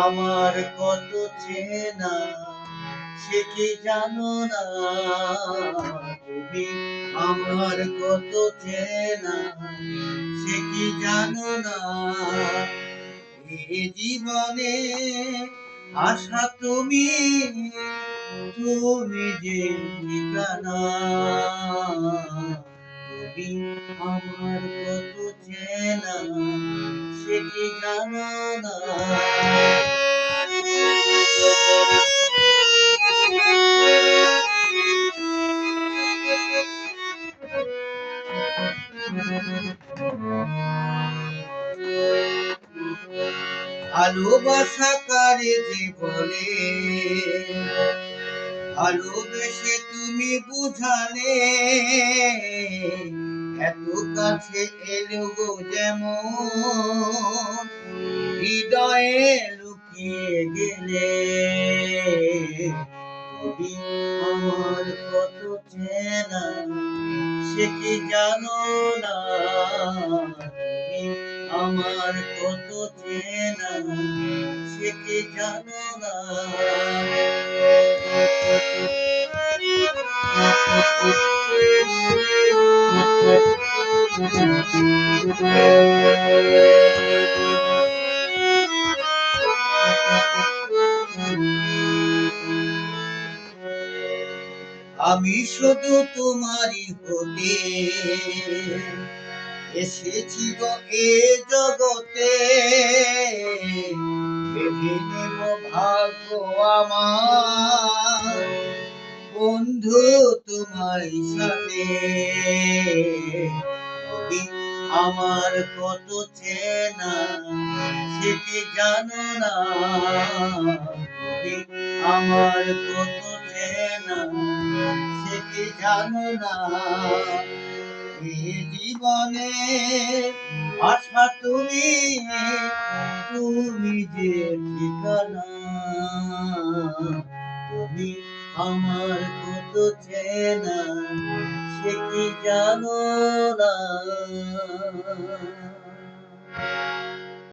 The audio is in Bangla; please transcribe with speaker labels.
Speaker 1: আমার কত চেনা সে কি জানো না, তুমি আমার কত চেনা সে কি জানো না। এ জীবনে আশা তুমি, তুমি যে ঠিকানা, তুমি আমার কত চেনা সে কি জানো না। ভালোবাসা কারে জীবনে, ভালোবেসে তুমি বুঝালে, এত কাছে এলো গো যেমন হৃদয়ে লুকিয়ে গেলে। তুমি আমার কত চেনা সে কি জানো না, তুমি আমার কত চেনা সে কি জানো না। আমি শুধু তোমারই হতে এসেছি গো এ জগতে, বেঁধে নেব ভাগ্য আমার বন্ধু তোমার সাথে। তুমি আমার কত চেনা সে কি জানো না, তুমি আমার কত চেনা সে কি জানো না। এ জীবনে আশা তুমি, তুমি যে ঠিকানা, তুমি আমার কত চেনা সে কি জানো না।